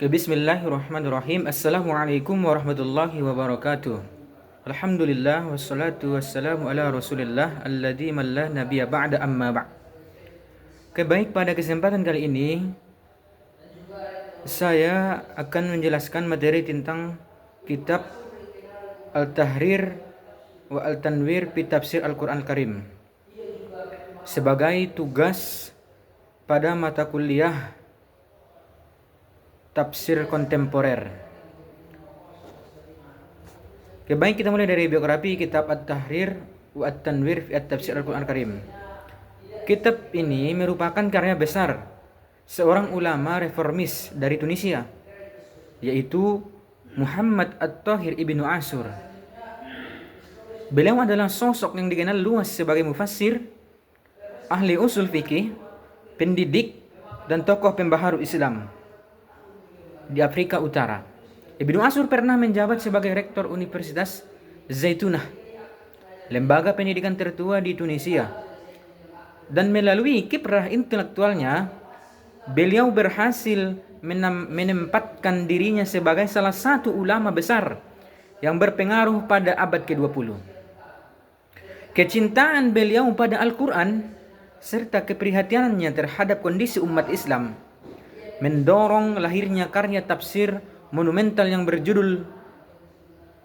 Bismillahirrahmanirrahim. Assalamualaikum warahmatullahi wabarakatuh. Alhamdulillah wassalatu wassalamu ala Rasulillah alladzi man la nabiyya ba'da amma ba'. Baik, pada kesempatan kali ini saya akan menjelaskan materi tentang kitab Al-Tahrir wa Al-Tanwir fi Tafsir Al-Qur'an Al-Karim sebagai tugas pada mata kuliah tafsir kontemporer. Baik, kita mulai dari biografi kitab At-Tahrir wa At-Tanwir fi Tafsir Al-Qur'an Al-Karim. Kitab ini merupakan karya besar seorang ulama reformis dari Tunisia, yaitu Muhammad At-Tahir Ibnu Ashur. Beliau adalah sosok yang dikenal luas sebagai mufassir, ahli usul fikih, pendidik, dan tokoh pembaharu Islam di Afrika Utara. Ibnu Ashur pernah menjabat sebagai rektor Universitas Zaitunah, lembaga pendidikan tertua di Tunisia. Dan melalui kiprah intelektualnya, beliau berhasil menempatkan dirinya sebagai salah satu ulama besar yang berpengaruh pada abad ke-20. Kecintaan beliau pada Al-Quran serta keprihatinannya terhadap kondisi umat Islam mendorong lahirnya karya tafsir monumental yang berjudul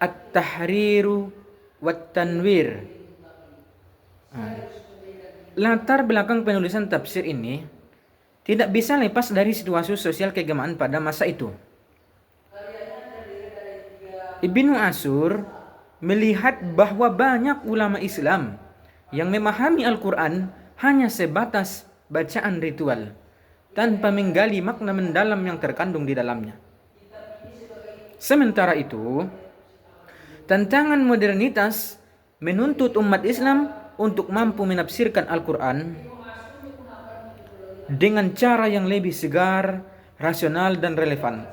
At-Tahriru wat-Tanwir. Latar belakang penulisan tafsir ini tidak bisa lepas dari situasi sosial keagamaan pada masa itu. Ibnu Ashur melihat bahwa banyak ulama Islam yang memahami Al-Quran hanya sebatas bacaan ritual, tanpa menggali makna mendalam yang terkandung di dalamnya. Sementara itu, tantangan modernitas menuntut umat Islam untuk mampu menafsirkan Al-Quran dengan cara yang lebih segar, rasional, dan relevan.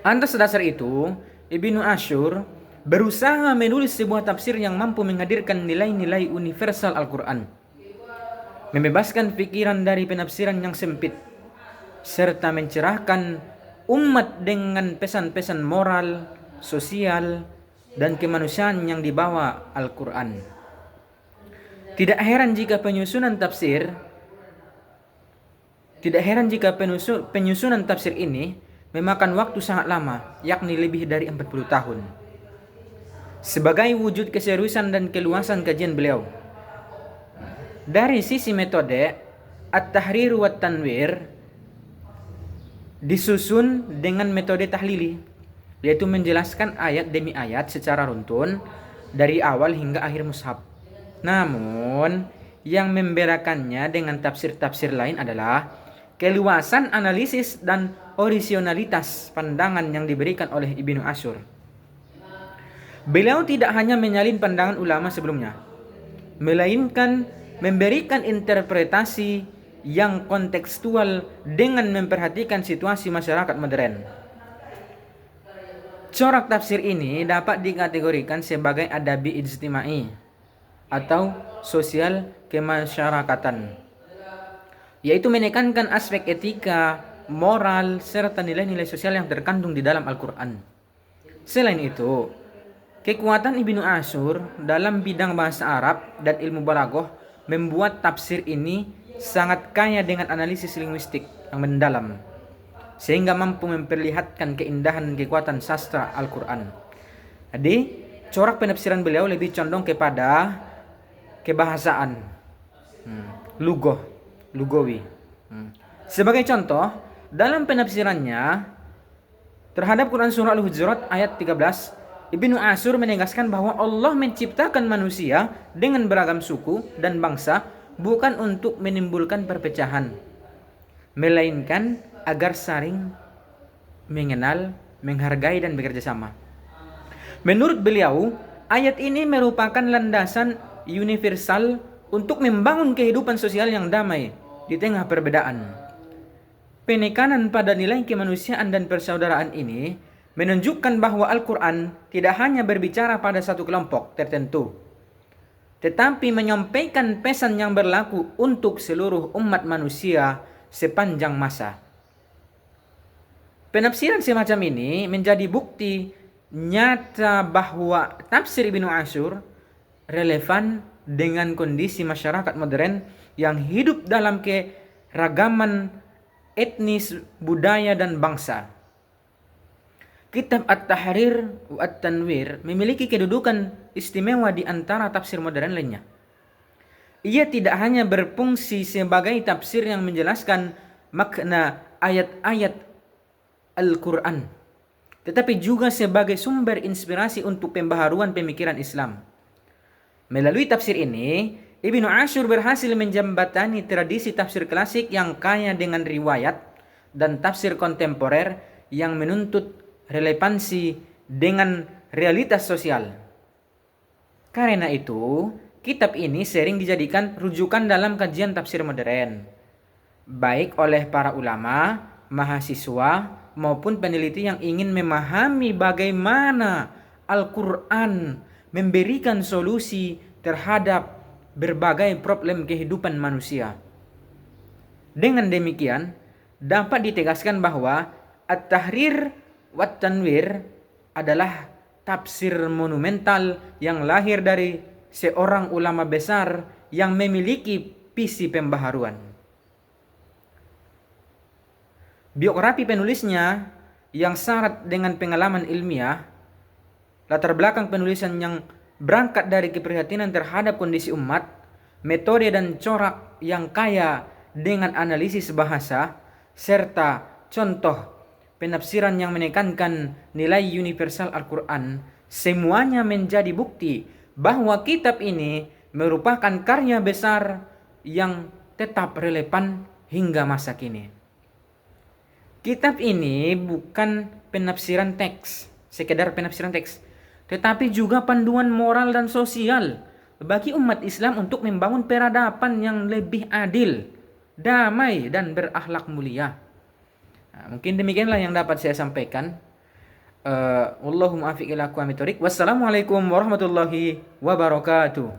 Atas dasar itu, Ibnu Ashur berusaha menulis sebuah tafsir yang mampu menghadirkan nilai-nilai universal Al-Quran, membebaskan pikiran dari penafsiran yang sempit, serta mencerahkan umat dengan pesan-pesan moral, sosial, dan kemanusiaan yang dibawa Al-Quran. Tidak heran jika penyusunan tafsir ini memakan waktu sangat lama, yakni lebih dari 40 tahun. Sebagai wujud keseriusan dan keluasan kajian beliau, dari sisi metode, At-Tahrir wa Tanwir disusun dengan metode tahlili, yaitu menjelaskan ayat demi ayat secara runtun dari awal hingga akhir mushaf. Namun, yang membedakannya dengan tafsir-tafsir lain adalah keluasan analisis dan orisinalitas pandangan yang diberikan oleh Ibnu Ashur. Beliau tidak hanya menyalin pandangan ulama sebelumnya, melainkan memberikan interpretasi yang kontekstual dengan memperhatikan situasi masyarakat modern. Corak tafsir ini dapat dikategorikan sebagai adabi ijtimai atau sosial kemasyarakatan, yaitu menekankan aspek etika, moral, serta nilai-nilai sosial yang terkandung di dalam Al-Quran. Selain itu, kekuatan Ibnu Ashur dalam bidang bahasa Arab dan ilmu balaghah membuat tafsir ini sangat kaya dengan analisis linguistik yang mendalam, sehingga mampu memperlihatkan keindahan dan kekuatan sastra Al-Quran. Jadi, corak penafsiran beliau lebih condong kepada kebahasaan, lugawi. Sebagai contoh, dalam penafsirannya terhadap Quran surah Al-Hujurat ayat 13, Ibnu Ashur menegaskan bahwa Allah menciptakan manusia dengan beragam suku dan bangsa bukan untuk menimbulkan perpecahan, melainkan agar saling mengenal, menghargai, dan bekerja sama. Menurut beliau, ayat ini merupakan landasan universal untuk membangun kehidupan sosial yang damai di tengah perbedaan. Penekanan pada nilai kemanusiaan dan persaudaraan ini menunjukkan bahwa Al-Quran tidak hanya berbicara pada satu kelompok tertentu, tetapi menyampaikan pesan yang berlaku untuk seluruh umat manusia sepanjang masa. Penafsiran semacam ini menjadi bukti nyata bahwa tafsir Ibnu Asyur relevan dengan kondisi masyarakat modern yang hidup dalam keragaman etnis, budaya, dan bangsa. Kitab At-Tahrir wa At-Tanwir memiliki kedudukan istimewa di antara tafsir modern lainnya. Ia tidak hanya berfungsi sebagai tafsir yang menjelaskan makna ayat-ayat Al-Quran, tetapi juga sebagai sumber inspirasi untuk pembaharuan pemikiran Islam. Melalui tafsir ini, Ibnu Asyur berhasil menjembatani tradisi tafsir klasik yang kaya dengan riwayat dan tafsir kontemporer yang menuntut relevansi dengan realitas sosial. Karena itu, kitab ini sering dijadikan rujukan dalam kajian tafsir modern, baik oleh para ulama, mahasiswa, maupun peneliti yang ingin memahami bagaimana Al-Quran memberikan solusi terhadap berbagai problem kehidupan manusia. Dengan demikian, dapat ditegaskan bahwa At-Tahrir wa Tanwir adalah tafsir monumental yang lahir dari seorang ulama besar yang memiliki visi pembaharuan. Biografi penulisnya yang syarat dengan pengalaman ilmiah, latar belakang penulisan yang berangkat dari keprihatinan terhadap kondisi umat, metode dan corak yang kaya dengan analisis bahasa, serta contoh penafsiran yang menekankan nilai universal Al-Quran, semuanya menjadi bukti bahwa kitab ini merupakan karya besar yang tetap relevan hingga masa kini. Kitab ini bukan penafsiran teks, sekedar penafsiran teks, tetapi juga panduan moral dan sosial bagi umat Islam untuk membangun peradaban yang lebih adil, damai, dan berakhlak mulia. Nah, mungkin demikianlah yang dapat saya sampaikan. Wallahu muwaffiq ila aqwamit thoriq. Wassalamualaikum warahmatullahi wabarakatuh.